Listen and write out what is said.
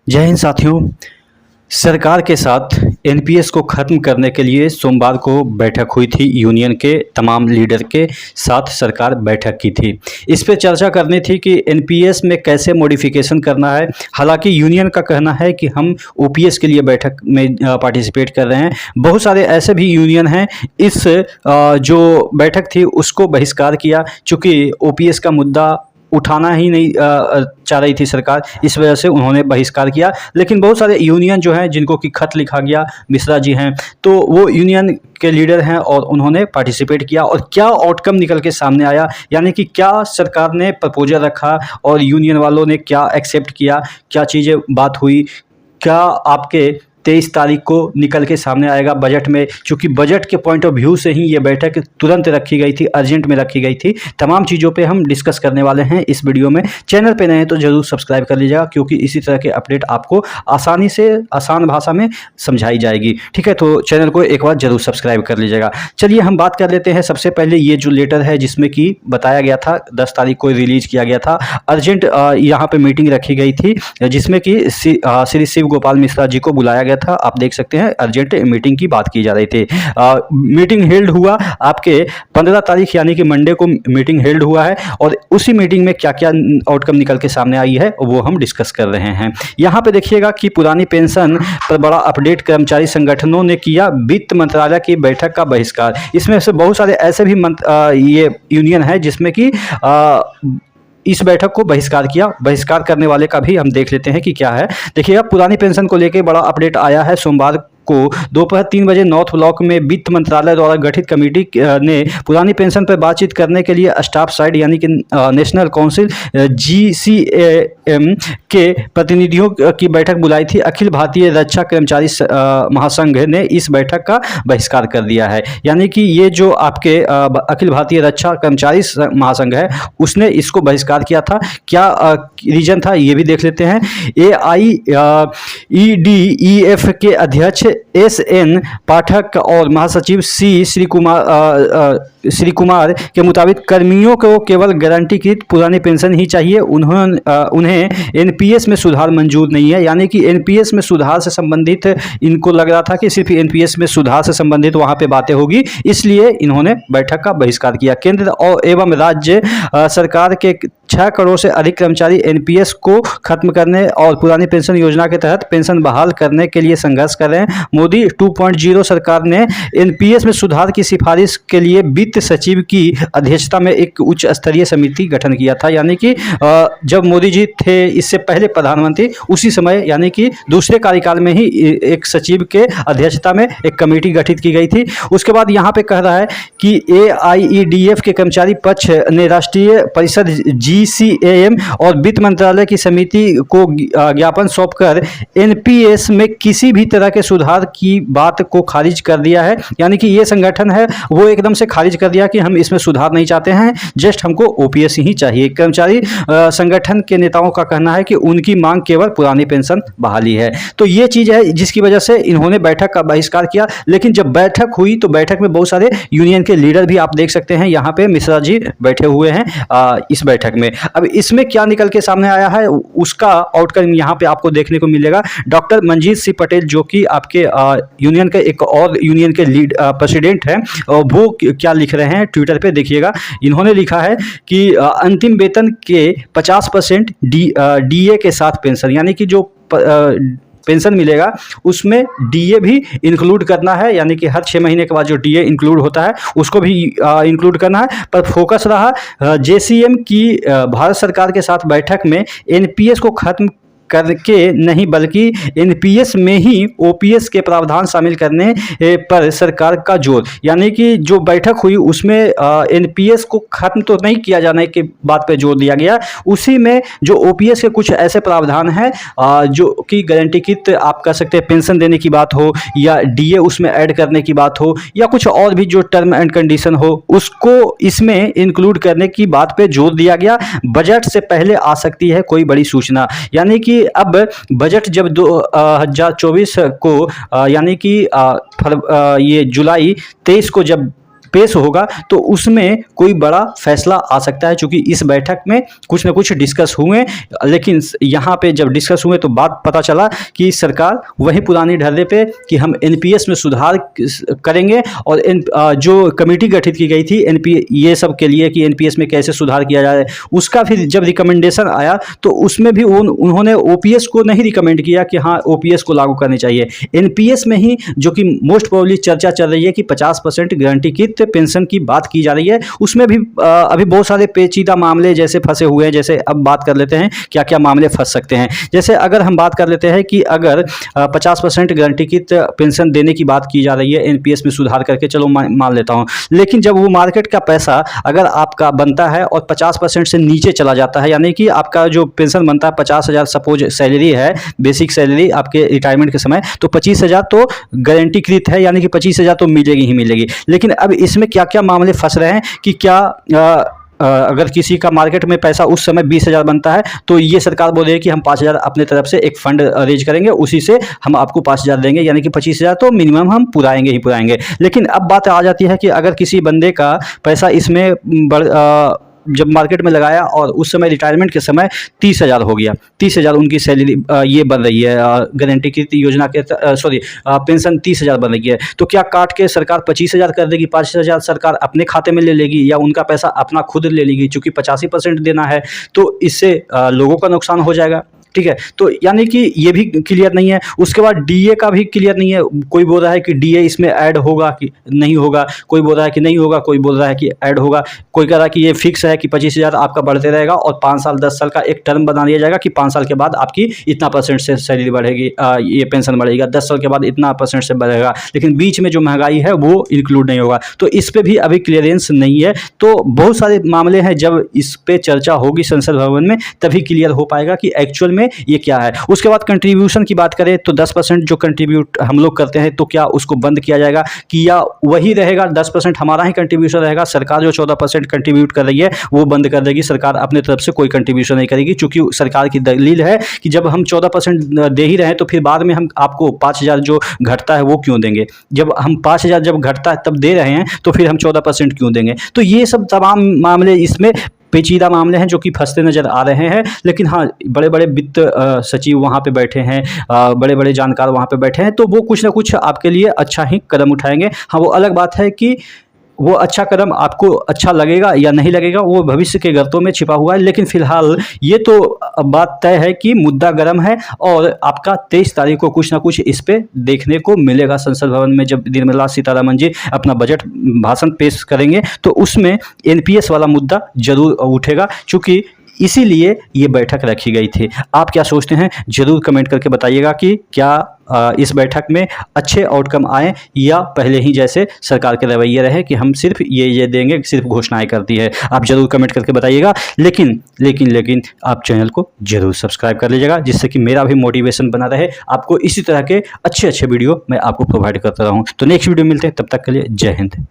जय हिंद साथियों। सरकार के साथ एनपीएस को ख़त्म करने के लिए सोमवार को बैठक हुई थी। यूनियन के तमाम लीडर के साथ सरकार बैठक की थी। इस पे चर्चा करनी थी कि एनपीएस में कैसे मॉडिफिकेशन करना है। हालांकि यूनियन का कहना है कि हम ओपीएस के लिए बैठक में पार्टिसिपेट कर रहे हैं। बहुत सारे ऐसे भी यूनियन हैं इस जो बैठक थी उसको बहिष्कार किया, चूँकि ओपीएस का मुद्दा उठाना ही नहीं चाह रही थी सरकार, इस वजह से उन्होंने बहिष्कार किया। लेकिन बहुत सारे यूनियन जो हैं जिनको कि खत लिखा गया, मिश्रा जी हैं, तो वो यूनियन के लीडर हैं और उन्होंने पार्टिसिपेट किया। और क्या आउटकम निकल के सामने आया, यानी कि क्या सरकार ने प्रपोजल रखा और यूनियन वालों ने क्या एक्सेप्ट किया, क्या चीज़ें बात हुई, क्या आपके 23 तारीख को निकल के सामने आएगा बजट में। चूँकि बजट के पॉइंट ऑफ व्यू से ही ये बैठक तुरंत रखी गई थी, अर्जेंट में रखी गई थी। तमाम चीज़ों पे हम डिस्कस करने वाले हैं इस वीडियो में। चैनल पे नए हैं तो ज़रूर सब्सक्राइब कर लीजिएगा, क्योंकि इसी तरह के अपडेट आपको आसानी से आसान भाषा में समझाई जाएगी। ठीक है, तो चैनल को एक बार जरूर सब्सक्राइब कर लीजिएगा। चलिए हम बात कर लेते हैं। सबसे पहले ये जो लेटर है जिसमें कि बताया गया था 10 तारीख को रिलीज किया गया था, अर्जेंट यहाँ पे मीटिंग रखी गई थी जिसमें कि श्री शिव गोपाल मिश्रा जी को बुलाया गया था। आप देख सकते हैं अर्जेंट मीटिंग की बात की जा रही थी। मीटिंग हेल्ड हुआ आपके 15 तारीख यानी कि मंडे को मीटिंग हेल्ड हुआ है, और उसी मीटिंग में क्या क्या आउटकम निकल के सामने आई है वो हम डिस्कस कर रहे हैं। यहाँ पे देखिएगा कि पुरानी पेंशन पर बड़ा अपडेट, कर्मचारी संगठनों ने किया वित्त मंत्रालय की बैठक का बहिष्कार। इसमें से बहुत सारे ऐसे भी ये यूनियन है जिसमें कि इस बैठक को बहिष्कार किया। बहिष्कार करने वाले का भी हम देख लेते हैं कि क्या है। देखिएगा, पुरानी पेंशन को लेकर बड़ा अपडेट आया है। सोमवार को दोपहर 3 बजे नॉर्थ ब्लॉक में वित्त मंत्रालय द्वारा गठित कमेटी ने पुरानी पेंशन पर बातचीत करने के लिए स्टाफ साइड यानी कि नेशनल काउंसिल जीसीएएम के प्रतिनिधियों की बैठक बुलाई थी। अखिल भारतीय रक्षा कर्मचारी महासंघ ने इस बैठक का बहिष्कार कर दिया है। यानी कि ये जो आपके अखिल भारतीय रक्षा कर्मचारी महासंघ है उसने इसको बहिष्कार किया था। क्या रीजन था ये भी देख लेते हैं। AIEDEF के अध्यक्ष SN पाठक और महासचिव श्री कुमार के मुताबिक कर्मियों को केवल गारंटीकृत पुरानी पेंशन ही चाहिए। उन्हें एनपीएस में सुधार मंजूर नहीं है। यानी कि एनपीएस में सुधार से संबंधित इनको लग रहा था कि सिर्फ एनपीएस में सुधार से संबंधित वहां पे बातें होगी, इसलिए इन्होंने बैठक का बहिष्कार किया। केंद्र और एवं राज्य सरकार के 6 करोड़ से अधिक कर्मचारी एनपीएस को खत्म करने और पुरानी पेंशन योजना के तहत पेंशन बहाल करने के लिए संघर्ष कर रहे हैं। मोदी 2.0 सरकार ने एनपीएस में सुधार की सिफारिश के लिए वित्त सचिव की अध्यक्षता में एक उच्च स्तरीय समिति गठन किया था। यानी कि जब मोदी जी थे इससे पहले प्रधानमंत्री, उसी समय यानी कि दूसरे कार्यकाल में ही एक सचिव के अध्यक्षता में एक कमेटी गठित की गई थी। उसके बाद यहाँ पे कह रहा है कि AIEDF के कर्मचारी पक्ष ने राष्ट्रीय परिषद GCAM और वित्त मंत्रालय की समिति को ज्ञापन सौंपकर एनपीएस में किसी भी तरह के सुधार की बात को खारिज कर दिया है। यानी कि ये संगठन है वो एकदम से खारिज कर दिया कि हम इसमें सुधार नहीं चाहते हैं, जस्ट हमको ओपीएस ही चाहिए। कर्मचारी संगठन के नेताओं का कहना है कि उनकी मांग केवल पुरानी पेंशन बहाली है। तो ये चीज है जिसकी वजह से इन्होंने बैठक का बहिष्कार किया। लेकिन जब बैठक हुई तो बैठक में बहुत सारे यूनियन के लीडर भी आप देख सकते हैं, यहाँ पे मिश्रा जी बैठे हुए हैं इस बैठक में। अब इसमें क्या निकल के सामने आया है उसका आउटकम यहाँ पे आपको देखने को मिलेगा। डॉक्टर मंजीत सिंह पटेल जो कि आपके यूनियन के एक और यूनियन के लीड प्रेसिडेंट हैं, वो क्या लिख रहे हैं ट्विटर पे देखिएगा। इन्होंने लिखा है कि अंतिम वेतन के 50% डीए के साथ पेंशन, यानी कि जो पेंशन मिलेगा उसमें डीए भी इंक्लूड करना है। यानी कि हर 6 महीने के बाद जो डीए इंक्लूड होता है उसको भी इंक्लूड करना है। पर फोकस रहा जेसीएम की भारत सरकार के साथ बैठक में एनपीएस को खत्म करके नहीं बल्कि एनपीएस में ही ओपीएस के प्रावधान शामिल करने पर सरकार का जोर। यानी कि जो बैठक हुई उसमें एनपीएस को खत्म तो नहीं किया जाने की बात पे जोर दिया गया, उसी में जो ओपीएस के कुछ ऐसे प्रावधान हैं जो कि गारंटीकृत आप कह सकते हैं पेंशन देने की बात हो, या डीए उसमें ऐड करने की बात हो, या कुछ और भी जो टर्म एंड कंडीशन हो उसको इसमें इंक्लूड करने की बात पे जोर दिया गया। बजट से पहले आ सकती है कोई बड़ी सूचना। यानी कि अब बजट जब 2024 को यानी कि ये जुलाई 23 को जब पेश होगा तो उसमें कोई बड़ा फैसला आ सकता है, क्योंकि इस बैठक में कुछ ना कुछ डिस्कस हुए। लेकिन यहाँ पे जब डिस्कस हुए तो बात पता चला कि सरकार वही पुरानी ढर्रे पे कि हम एनपीएस में सुधार करेंगे, और जो कमेटी गठित की गई थी ये सब के लिए कि एनपीएस में कैसे सुधार किया जाए, उसका फिर जब रिकमेंडेशन आया तो उसमें भी उन्होंने ओपीएस को नहीं रिकमेंड किया कि हाँ ओपीएस को लागू करनी चाहिए। एनपीएस में ही जो कि मोस्ट प्रोबेबली चर्चा चल रही है कि 50% गारंटीकृत पेंशन की बात की जा रही है, उसमें भी अभी बहुत सारे पेचीदा मामले जैसे फंसे हुए हैं। जैसे अब बात कर लेते हैं क्या क्या मामले फंस सकते हैं। जैसे अगर हम बात कर लेते हैं कि अगर 50% गारंटीकृत पेंशन देने की बात की जा रही है एनपीएस में सुधार करके, चलो मान लेता हूँ, लेकिन जब वो मार्केट का पैसा अगर आपका बनता है और 50% से नीचे चला जाता है, यानी कि आपका जो पेंशन बनता है 50,000 सपोज सैलरी है, बेसिक सैलरी आपके रिटायरमेंट के समय, तो 25,000 तो गारंटीकृत है, यानी कि 25,000 तो मिलेगी ही मिलेगी। लेकिन अब इसमें क्या क्या मामले फंस रहे हैं कि क्या अगर किसी का मार्केट में पैसा उस समय 20,000 बनता है तो ये सरकार बोल रही है कि हम 5,000 अपने तरफ से एक फंड अरेंज करेंगे, उसी से हम आपको 5,000 देंगे, यानी कि 25,000 तो मिनिमम हम पुराएंगे ही पुराएंगे। लेकिन अब बात आ जाती है कि अगर किसी बंदे का पैसा इसमें जब मार्केट में लगाया और उस समय रिटायरमेंट के समय 30,000 हो गया, 30,000 उनकी सैलरी ये बन रही है गारंटी की योजना के पेंशन 30,000 बन रही है, तो क्या काट के सरकार 25,000 कर देगी, 5,000 सरकार अपने खाते में ले लेगी या उनका पैसा अपना खुद ले लेगी, चूँकि 85% देना है तो इससे लोगों का नुकसान हो जाएगा। ठीक है, तो यानी कि ये भी क्लियर नहीं है। उसके बाद डीए का भी क्लियर नहीं है, कोई बोल रहा है कि डीए इसमें ऐड होगा कि नहीं होगा, कोई बोल रहा है कि नहीं होगा, कोई बोल रहा है कि ऐड होगा, कोई कह रहा है कि ये फिक्स है कि 25,000 आपका बढ़ते रहेगा और 5 साल 10 साल का एक टर्म बना दिया जाएगा कि 5 साल के बाद आपकी इतना % से सैलरी बढ़ेगी, ये पेंशन बढ़ेगा, 10 साल के बाद इतना % से बढ़ेगा, लेकिन बीच में जो महंगाई है वो इंक्लूड नहीं होगा। तो इस पर भी अभी क्लियरेंस नहीं है। तो बहुत सारे मामले हैं, जब इस पर चर्चा होगी संसद भवन में तभी क्लियर हो पाएगा कि एक्चुअल में ये क्या है। उसके बाद कंट्रीब्यूशन की बात करें तो 10% जो कंट्रीब्यूट हम लोग करते हैं तो क्या उसको बंद किया जाएगा कि या वही रहेगा, 10% हमारा ही कंट्रीब्यूशन रहेगा, सरकार जो 14% कंट्रीब्यूट कर रही है वो बंद कर देगी, सरकार अपने तरफ से कोई कंट्रीब्यूशन नहीं करेगी, क्योंकि सरकार की दलील है कि जब हम 14% दे ही रहे हैं तो फिर बाद में हम आपको 5,000 जो घटता है वो क्यों देंगे, जब हम 5,000 जब घटता है तब दे रहे हैं तो फिर हम 14% क्यों देंगे। तो ये सब तमाम मामले इसमें पेचीदा मामले हैं जो कि फंसते नज़र आ रहे हैं। लेकिन हाँ, बड़े बड़े वित्त सचिव वहाँ पे बैठे हैं, बड़े बड़े जानकार वहाँ पे बैठे हैं, तो वो कुछ ना कुछ आपके लिए अच्छा ही कदम उठाएंगे। हाँ, वो अलग बात है कि वो अच्छा कदम आपको अच्छा लगेगा या नहीं लगेगा, वो भविष्य के गर्तों में छिपा हुआ है। लेकिन फिलहाल ये तो बात तय है कि मुद्दा गर्म है और आपका 23 तारीख को कुछ ना कुछ इस पे देखने को मिलेगा। संसद भवन में जब निर्मला सीतारमण जी अपना बजट भाषण पेश करेंगे तो उसमें एनपीएस वाला मुद्दा जरूर उठेगा, चूँकि इसीलिए ये बैठक रखी गई थी। आप क्या सोचते हैं जरूर कमेंट करके बताइएगा कि क्या इस बैठक में अच्छे आउटकम आए या पहले ही जैसे सरकार के रवैये रहे कि हम सिर्फ ये देंगे, सिर्फ घोषणाएं करती है। आप जरूर कमेंट करके बताइएगा। लेकिन आप चैनल को जरूर सब्सक्राइब कर लीजिएगा, जिससे कि मेरा भी मोटिवेशन बना रहे, आपको इसी तरह के अच्छे वीडियो मैं आपको प्रोवाइड करता रहूँ। तो नेक्स्ट वीडियो मिलते हैं, तब तक के लिए जय हिंद।